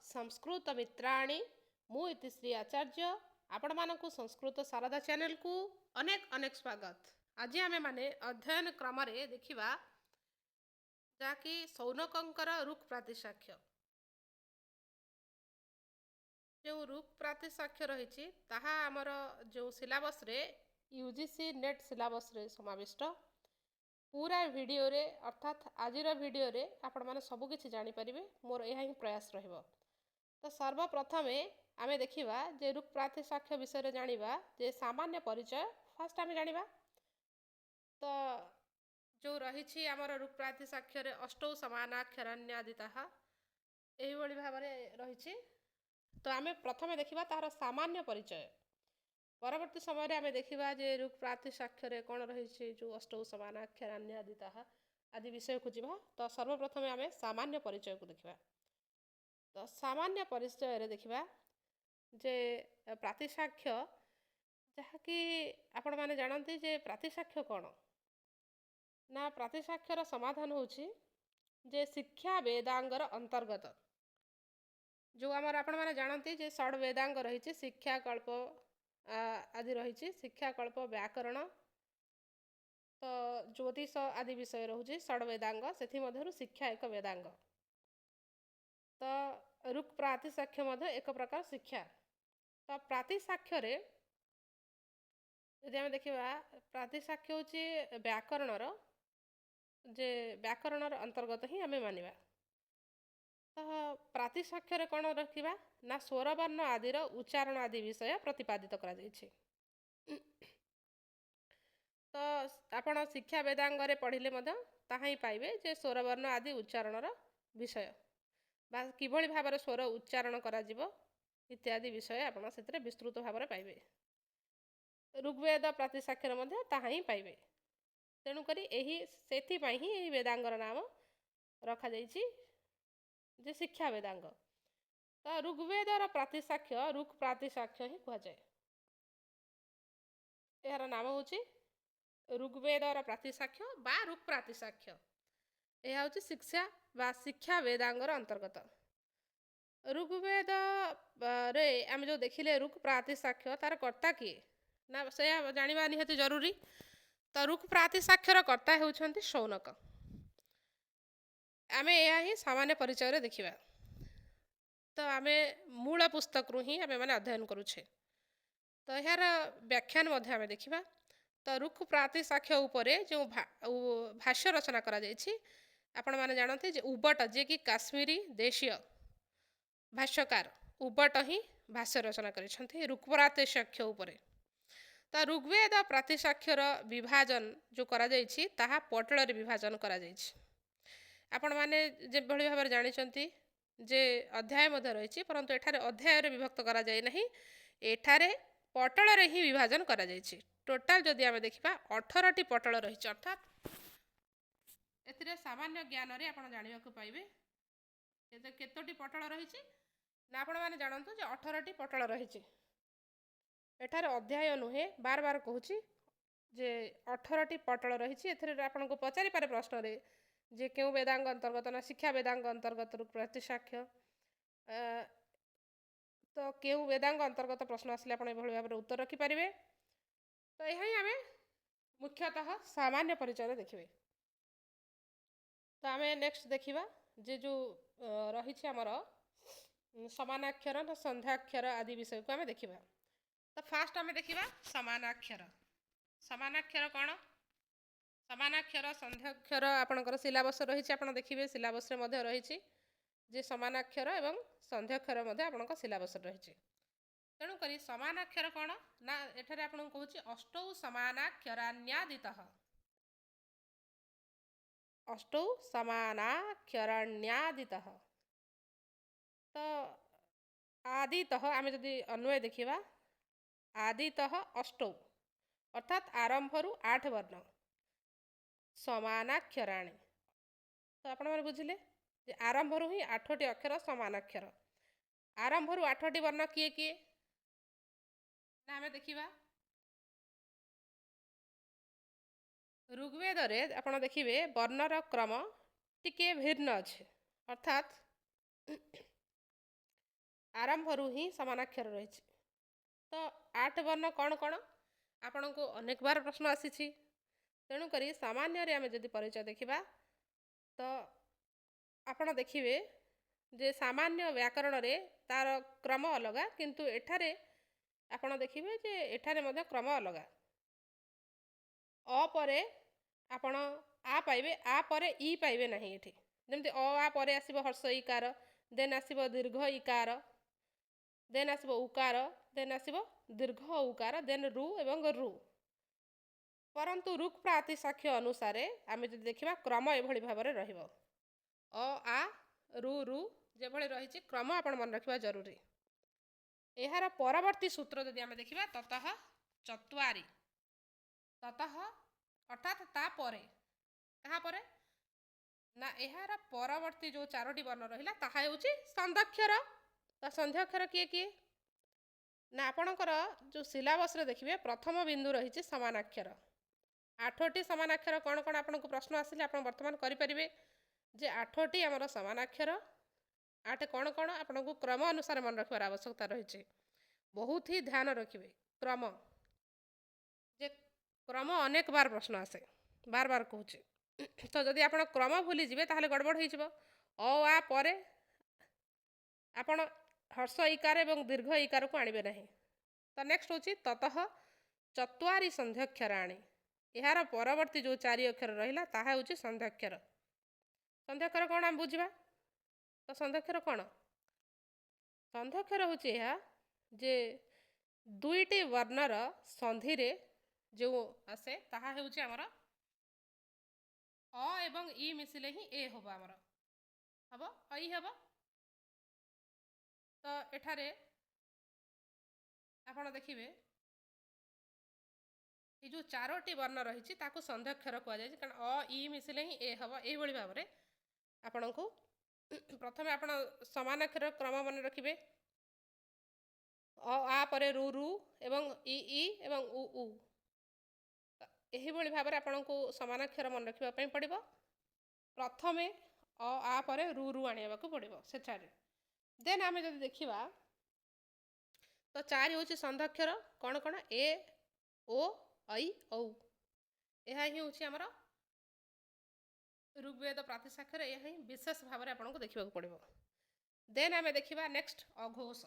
संस्कृत मित्राणी मु इतिश्री आचार्य आपण मानक संस्कृत शारदा चैनल को अनेक अनेक स्वागत। आज आमे माने अध्ययन क्रम रे देखिबा जाकि सौनकंकर रुक् प्रातिशाख्य जो रुक् प्रातिशाख्य रही ताहा आमर जो सिलेबस रे यूजीसी नेट सिलेबस रे समाविष्ट पूरा वीडियो रे अर्थात आजिर वीडियो रे आपण माने सब किछि जानि परिबे। मोर यह ही प्रयास रहिबो। तो सर्वप्रथम आमे देखिबा जे रुक् प्रातिशाख्य विषय रे जानिबा जे सामान्य परिचय फास्ट आमे जानिबा। तो जो रही आमर रुक् प्रातिशाख्य रे अष्टौ समानाक्षरान्यादिताः एही भली भाबरे रही। तो आमे प्रथमे देखिबा तार सामान्य परिचय। परवर्ती समय रे आमे देखिबा जे रुक् प्रातिशाख्य रे कोन रही जो अष्टौ समानाक्षरान्यादिताः आदि विषय को जिबा। तो सर्वप्रथम आमे सामान्य परिचय को देखिबा। तो सामान्य परिचय रे देखिबा जे प्रातिशाख्य जहाँकि आपण माने जानते जे प्रातिशाख्य कोन ना प्रातिशाख्यर समाधान होछि जे शिक्षा वेदांगर अंतर्गत जो आमर आपण माने जानते जे षड वेदांग रही शिक्षा कल्प आदि रही शिक्षा कल्प व्याकरण तो ज्योतिष आदि विषय रोचे षड वेदांग से शिक्षा एक वेदांग। तो रुक् प्रातिशाख्य एक प्रकार शिक्षा। तो प्रातिशाख्य रे यदि आम देखा प्रातिशाख्य हूँ व्याकरणर जे व्याकरणर अंतर्गत ही आम मानिबा। तो प्रातिशाख्य रे कौन रखा ना स्वरवर्ण आदिर उच्चारण आदि विषय प्रतिपादित करा जायछि। तो आपण शिक्षा वेदांगरे पढ़िले ताही पाइबे जे स्वरवर्ण आदि उच्चारणर विषय बा किभली भाବରେ स्वर उच्चारण करा जिवो इत्यादि विषय आपण सेतरे विस्तृत भाବରେ पाइबे। ऋग्वेद प्रातिशाख्यर मध्ये ताहा ही पाइबे। तेणु करी एही सेथि पई ही एही वेदांगर नाम रखा जायछि जे शिक्षा वेदांग। तो ऋग्वेदर प्रातिशाख्य रुक् प्रातिशाख्य ही कहा जाए। यार नाम होछि ऋग्वेदर प्रातिशाख्य बा रुक् प्रातिशाख्य। यह हूँ शिक्षा बा शिक्षा वेदांगर अंतर्गत। ऋग्वेद रे आम जो देखिले रुक् प्रातिशाख्य तार कर्ता किए ना से जानिबा निहाती जरूरी। तो रुक् प्रातिशाख्यर कर्ता होउछन्ति शौनक। आमे यह ही सामान्य परिचय रे देखिबा। तो आमे मूल पुस्तक रु ही आमे माने अध्ययन करूछे। तो यार व्याख्यान मध्ये आमे देखिबा। तो रुक् प्रातिशाख्य उपरे जो भाष्य रचना करा जायछि आपण माने जानते जे उबट जे कि काश्मीरी देशीय भाष्यकार उबट ही भाष्य रचना करिसंति रुक् प्रातिशाख्य उपरे। तो ऋग्वेद प्रातिशाख्यर विभाजन जो करा जायछि ताहा पटल रे विभाजन करा जायछि। आपण माने जे भली भाबरे जानिसंति जे अध्याय मध्ये रहिछि परंतु एठारे अध्याय रे विभक्त करा जाय नहीं। एठारे पटल रे ही विभाजन करा जायछि। टोटाल जदि आमे देखिबा 18 टी पटल रहिछि अर्थात एथिरे सामान्य ज्ञान रे आपण जानिबा को पाइबे केतोटी पटल रहिछि ना आपण माने जानंतु जे 18 टी पटल रहिछि। एठारे अध्याय नुहे बार बार कहूछि जे 18 टी पटल रहिछि। एथिरे आपण को पचारि पारे प्रश्न रे जे केउ वेदांग अंतर्गत ना शिक्षा वेदांग अंतर्गत रुक् प्रातिशाख्य तो केउ वेदांग अंतर्गत प्रश्न आसले आपण एभली भाबरे उत्तर रखि पारिबे। तो यही आमे मुख्यतः सामान्य परिचय देखिबे। तो आमे नेक्स्ट देखिबा जे जो रही आमर समानाक्षर ना संध्याक्षर आदि विषय को आमे देखिबा। तो फास्ट आमे देखिबा समानाक्षर। समानाक्षर कौन समानाक्षर संध्याक्षर आपणकर सिलेबस रही आपण देखिबे। सिलेबस रे मध्ये रही जे समानाक्षर एवं संध्याक्षर मध्ये आपणकर सिलेबस रही। तेणु करी समानाक्षर कौन ना एठारे आपण कहूछि अष्टौ समानाक्षरान्यादितः अष्टौ समानाक्षरान्यादितः। तो आदितः आमे जदि अन्वय देखिबा आदितः अष्टौ अर्थात आरंभ रु 8 वर्ण समानाक्षराणि। तो आपण माने बुझिले जे आरंभ रु ही 8 टी अक्षर समानाक्षर। आरंभ रु 8 टी वर्ण किए किए ना आमे देखिबा ऋग्वेद रे आपण देखिबे वर्णर क्रम टिके भिन्न अछि। अर्थात ଆରମ୍ଭରୁ ହିଁ ସମାନାକ୍ଷର ରହିଛି। ତ 8 ବର୍ଣ୍ଣ କ'ଣ କ'ଣ ଆପଣଙ୍କୁ ଅନେକ ବାର ପ୍ରଶ୍ନ ଆସିଛି। ତେଣୁକରି ସାମାନ୍ୟରେ ଆମେ ଯଦି ପରିଚୟ ଦେଖିବା ତ ଆପଣ ଦେଖିବେ ଯେ ସାମାନ୍ୟ ବ୍ୟାକରଣରେ ତାର କ୍ରମ ଅଲଗା, କିନ୍ତୁ ଏଠାରେ ଆପଣ ଦେଖିବେ ଯେ ଏଠାରେ ମଧ୍ୟ କ୍ରମ ଅଲଗା। ଅ ପରେ ଆପଣ ଆ ପାଇବେ, ଆ ପରେ ଇ ପାଇବେ ନାହିଁ। ଏଠି ଯେମିତି ଆ ପରେ ଆସିବ ହର୍ଷ ଇକାର, ଦେନ୍ ଆସିବ ଦୀର୍ଘ ଇକାର, ଦେନ୍ ଆସିବ ଉକାର, ଦେନ୍ ଆସିବ ଦୀର୍ଘ ଉକାର, ଦେନ୍ ରୁ ଏବଂ ରୁ। ପରନ୍ତୁ ରୁକ୍ ପ୍ରାତିଶାଖ୍ୟ ଅନୁସାରେ ଆମେ ଯଦି ଦେଖିବା କ୍ରମ ଏଭଳି ଭାବରେ ରହିବ। ଆ ରୁ ଯେଭଳି ରହିଛି କ୍ରମ ଆପଣ ମନେ ରଖିବା ଜରୁରୀ। ଏହାର ପରବର୍ତ୍ତୀ ସୂତ୍ର ଯଦି ଆମେ ଦେଖିବା ତତଃ ଚତ୍ୱାରି, ତତଃ ଅର୍ଥାତ୍ ତାପରେ, କାହାପରେ ନା ଏହାର ପରବର୍ତ୍ତୀ ଯେଉଁ 4ଟି ବର୍ଣ୍ଣ ରହିଲା ତାହା ହେଉଛି ସନ୍ଧ୍ୟାକ୍ଷର। ତ ସନ୍ଧ୍ୟାକ୍ଷର କିଏ କିଏ ନା ଆପଣଙ୍କର ଯେଉଁ ସିଲାବସ୍ରେ ଦେଖିବେ ପ୍ରଥମ ବିନ୍ଦୁ ରହିଛି ସମାନାକ୍ଷର। 8ଟି ସମାନାକ୍ଷର କ'ଣ କ'ଣ ଆପଣଙ୍କୁ ପ୍ରଶ୍ନ ଆସିଲେ ଆପଣ ବର୍ତ୍ତମାନ କରିପାରିବେ ଯେ 8ଟି ଆମର ସମାନାକ୍ଷର। 8 କ'ଣ କ'ଣ ଆପଣଙ୍କୁ କ୍ରମ ଅନୁସାରେ ମନେ ରଖିବାର ଆବଶ୍ୟକତା ରହିଛି। ବହୁତ ହି ଧ୍ୟାନ ରଖିବେ କ୍ରମ, ଯେ କ୍ରମ ଅନେକ ବାର ପ୍ରଶ୍ନ ଆସେ, ବାର ବାର କହୁଛି। ତ ଯଦି ଆପଣ କ୍ରମ ଭୁଲିଯିବେ ତାହେଲେ ଗଡ଼ବଡ଼ ହେଇଯିବ। ଆ ପରେ ଆପଣ ହର୍ଷ ଇକାର ଏବଂ ଦୀର୍ଘ ଇକାରକୁ ଆଣିବେ ନାହିଁ। ତ ନେକ୍ସଟ ହେଉଛି ତତଃ ଚତ୍ୱାରି ସନ୍ଧ୍ୟାକ୍ଷରାଣି। ଏହାର ପରବର୍ତ୍ତୀ ଯେଉଁ 4 ଅକ୍ଷର ରହିଲା ତାହା ହେଉଛି ସନ୍ଧ୍ୟାକ୍ଷର। ସନ୍ଧ୍ୟାକ୍ଷର କ'ଣ ଆମେ ବୁଝିବା। ତ ସନ୍ଧ୍ୟାକ୍ଷର କ'ଣ? ସନ୍ଧ୍ୟାକ୍ଷର ହେଉଛି ଏହା ଯେ 2ଟି ବର୍ଣ୍ଣର ସନ୍ଧିରେ ଯେଉଁ ଆସେ ତାହା ହେଉଛି ଆମର ଅ ଏବଂ ଇ ମିଶିଲେ ହିଁ ଏ ହେବ, ଆମର ହେବ ଇ ହେବ। ତ ଏଠାରେ ଆପଣ ଦେଖିବେ ଏ ଯେଉଁ 4ଟି ବର୍ଣ୍ଣ ରହିଛି ତାକୁ ସନ୍ଧ୍ୟାକ୍ଷର କୁହାଯାଇଛି, କାରଣ ଅ ଇ ମିଶିଲେ ହିଁ ଏ ହେବ। ଏଇଭଳି ଭାବରେ ଆପଣଙ୍କୁ ପ୍ରଥମେ ଆପଣ ସମାନାକ୍ଷର କ୍ରମ ମନେ ରଖିବେ। ଆ ପରେ ରୁ ଏବଂ ଇ ଏବଂ ଉ। ଏହିଭଳି ଭାବରେ ଆପଣଙ୍କୁ ସମାନାକ୍ଷର ମନେ ରଖିବା ପାଇଁ ପଡ଼ିବ। ପ୍ରଥମେ ଆ ପରେ ରୁ ଆଣିବାକୁ ପଡ଼ିବ ସେଠାରେ। ଦେନ୍ ଆମେ ଯଦି ଦେଖିବା ତ 4 ହେଉଛି ସନ୍ଧ୍ୟାକ୍ଷର। କ'ଣ କ'ଣ? ଏ, ଓ, ଐ, ଔ। ଏହା ହିଁ ହେଉଛି ଆମର ଋଗ୍ବେଦ ପ୍ରାତିଶାଖ୍ୟର। ଏହା ହିଁ ବିଶେଷ ଭାବରେ ଆପଣଙ୍କୁ ଦେଖିବାକୁ ପଡ଼ିବ। ଦେନ୍ ଆମେ ଦେଖିବା ନେକ୍ସଟ ଅଘୋଷ।